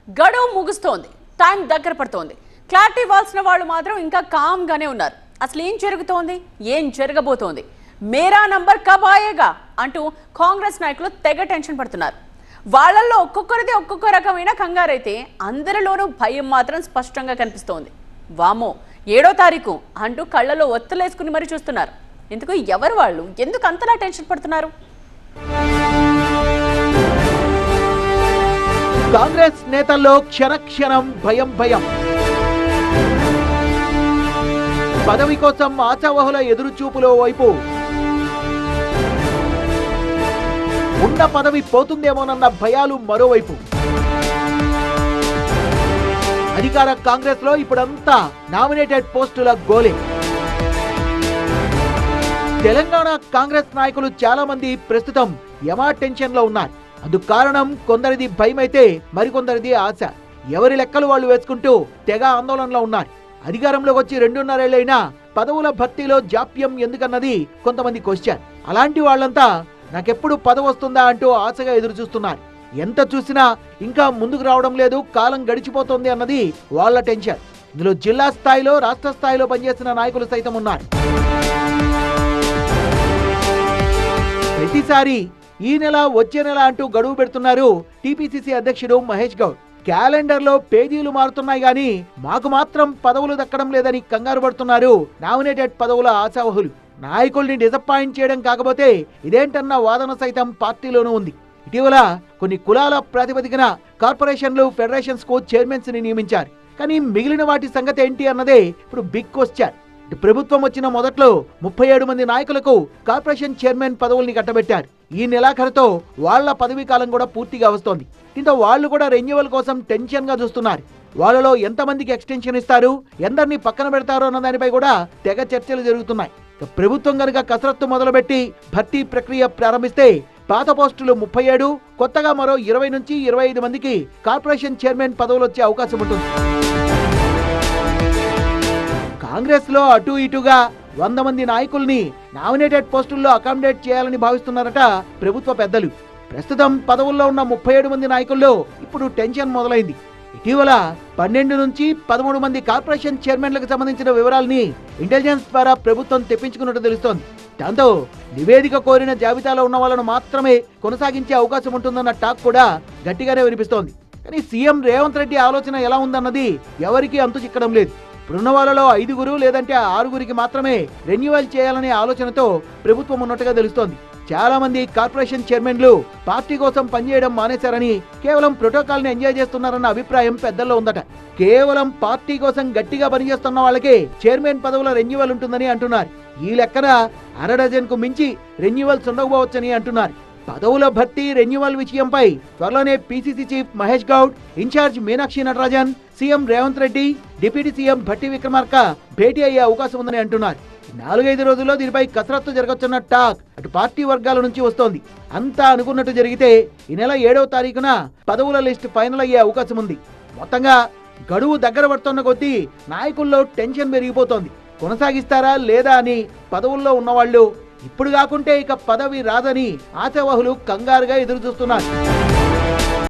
గడువు ముగుస్తోంది, టైం దగ్గర పడుతోంది. క్లారిటీ ఇవ్వాల్సిన వాళ్ళు మాత్రం ఇంకా కామ్గానే ఉన్నారు. అసలు ఏం జరుగుతోంది, ఏం జరగబోతోంది, మేరా నంబర్ కబ్ ఆయేగా అంటూ కాంగ్రెస్ నాయకులు తెగ టెన్షన్ పడుతున్నారు. వాళ్ళల్లో ఒక్కొక్కరిది ఒక్కొక్క రకమైన కంగారైతే అందరిలోనూ భయం మాత్రం స్పష్టంగా కనిపిస్తోంది. వామో 7వ తారీఖు అంటూ కళ్ళలో ఒత్తులేసుకుని మరీ చూస్తున్నారు. ఎందుకు ఎవరు వాళ్ళు, ఎందుకు అంతలా టెన్షన్ పడుతున్నారు? కాంగ్రెస్ నేతల్లో క్షణక్షణం భయం భయం. పదవి కోసం ఆశావహుల ఎదురుచూపులో వైపు, ఉన్న పదవి పోతుందేమోనన్న భయాలు మరోవైపు. అధికార కాంగ్రెస్ లో ఇప్పుడంతా నామినేటెడ్ పోస్టుల గోలే. తెలంగాణ కాంగ్రెస్ నాయకులు చాలా మంది ప్రస్తుతం యమా టెన్షన్ లో ఉన్నారు. అందుకు కారణం కొందరిది భయమైతే మరికొందరిది ఆశ. ఎవరి లెక్కలు వాళ్ళు వేసుకుంటూ తెగ ఆందోళనలో ఉన్నారు. అధికారంలోకి వచ్చి 2.5 ఏళ్లైనా పదవుల భర్తీలో జాప్యం ఎందుకన్నది కొంతమంది క్వశ్చన్. అలాంటి వాళ్ళంతా నాకెప్పుడు పదవి వస్తుందా అంటూ ఆశగా ఎదురు చూస్తున్నారు. ఎంత చూసినా ఇంకా ముందుకు రావడం లేదు, కాలం గడిచిపోతుంది అన్నది వాళ్ళ టెన్షన్. ఇందులో జిల్లా స్థాయిలో, రాష్ట్ర స్థాయిలో పనిచేసిన నాయకులు సైతం ఉన్నారు. ప్రతిసారి ఈ నెల వచ్చే నెల అంటూ గడువు పెడుతున్నారు టీపీసీసీ అధ్యక్షుడు మహేష్ గౌడ్. క్యాలెండర్ లో పేజీలు మారుతున్నాయి గానీ మాకు మాత్రం పదవులు దక్కడం లేదని కంగారు పడుతున్నారు నామినేటెడ్ పదవుల ఆశావహులు. నాయకుల్ని డిసప్పాయింట్ చేయడం కాకపోతే ఇదేంటన్న వాదన సైతం పార్టీలోనూ ఉంది. ఇటీవల కొన్ని కులాల ప్రాతిపదికన కార్పొరేషన్లు, ఫెడరేషన్స్ కు చైర్మన్స్ ని నియమించారు. కానీ మిగిలిన వాటి సంగతి ఏంటి అన్నదే ఇప్పుడు బిగ్ క్వశ్చన్. ప్రభుత్వం వచ్చిన మొదట్లో 37 మంది నాయకులకు కార్పొరేషన్ చైర్మన్ పదవుల్ని కట్టబెట్టారు. ఈ నెలాఖరుతో వాళ్ల పదవీ కాలం కూడా పూర్తిగా వస్తోంది. దీంతో వాళ్ళు కూడా రెన్యువల్ కోసం టెన్షన్ గా చూస్తున్నారు. వాళ్ళలో ఎంతమందికి ఎక్స్టెన్షన్ ఇస్తారు, ఎందరిని పక్కన పెడతారో అన్న దానిపై కూడా తెగ చర్చలు జరుగుతున్నాయి. ప్రభుత్వం కనుక కసరత్తు మొదలుపెట్టి భర్తీ ప్రక్రియ ప్రారంభిస్తే పాత పోస్టులు 37, కొత్తగా మరో 20 నుంచి 25 మందికి కార్పొరేషన్ చైర్మన్ పదవులు వచ్చే అవకాశం ఉంటుంది. కాంగ్రెస్ లో అటు ఇటుగా 100 మంది నాయకుల్ని నామినేటెడ్ పోస్టుల్లో అకామిడేట్ చేయాలని భావిస్తున్నారట ప్రభుత్వ పెద్దలు. ప్రస్తుతం పదవుల్లో ఉన్న 37 మంది నాయకుల్లో ఇప్పుడు టెన్షన్ మొదలైంది. ఇటీవల 12 నుంచి 13 మంది కార్పొరేషన్ చైర్మన్లకు సంబంధించిన వివరాల్ని ఇంటెలిజెన్స్ ద్వారా ప్రభుత్వం తెప్పించుకున్నట్టు తెలుస్తోంది. దాంతో నివేదిక కోరిన జాబితాలో ఉన్న వాళ్ళను మాత్రమే కొనసాగించే అవకాశం ఉంటుందన్న టాక్ కూడా గట్టిగానే వినిపిస్తోంది. కానీ సీఎం రేవంత్ రెడ్డి ఆలోచన ఎలా ఉందన్నది ఎవరికీ అంతు చిక్కడం లేదు. ఇప్పుడున్న వాళ్ళలో 5 లేదంటే 6 మాత్రమే రెన్యువల్ చేయాలనే ఆలోచనతో ప్రభుత్వం ఉన్నట్టుగా తెలుస్తోంది. చాలా మంది కార్పొరేషన్ చైర్మన్లు పార్టీ కోసం పనిచేయడం మానేశారని, కేవలం ప్రోటోకాల్ ని ఎంజాయ్ చేస్తున్నారన్న అభిప్రాయం పెద్దల్లో ఉందట. కేవలం పార్టీ కోసం గట్టిగా పనిచేస్తున్న వాళ్ళకే చైర్మన్ పదవుల రెన్యువల్ ఉంటుందని అంటున్నారు. ఈ లెక్కన 1/2 డజన్కు మించి రెన్యువల్స్ ఉండకపోవచ్చని అంటున్నారు. పదవుల భర్తీ రెన్యువల్ విషయంపై త్వరలోనే PCC chief Mahesh Goud, incharge Meenakshi Natarajan, CM Revanth Reddy, deputy CM Bhatti Vikramarka భేటీ అయ్యే అవకాశం ఉందని అంటున్నారు. 4-5 రోజుల్లో దీనిపై కసరత్తు జరగొచ్చన్న టాక్ అటు పార్టీ వర్గాల నుంచి వస్తోంది. అంతా అనుకున్నట్టు జరిగితే ఈ నెల 7వ తారీఖున పదవుల లిస్ట్ ఫైనల్ అయ్యే అవకాశం ఉంది. మొత్తంగా గడువు దగ్గర పడుతున్న కొద్దీ నాయకుల్లో టెన్షన్ పెరిగిపోతోంది. కొనసాగిస్తారా లేదా అని పదవుల్లో ఉన్నవాళ్లు ఇప్పుడు కాకుంటే ఇక పదవి రాదని ఆశావహులు కంగారుగా ఎదురు చూస్తున్నారు.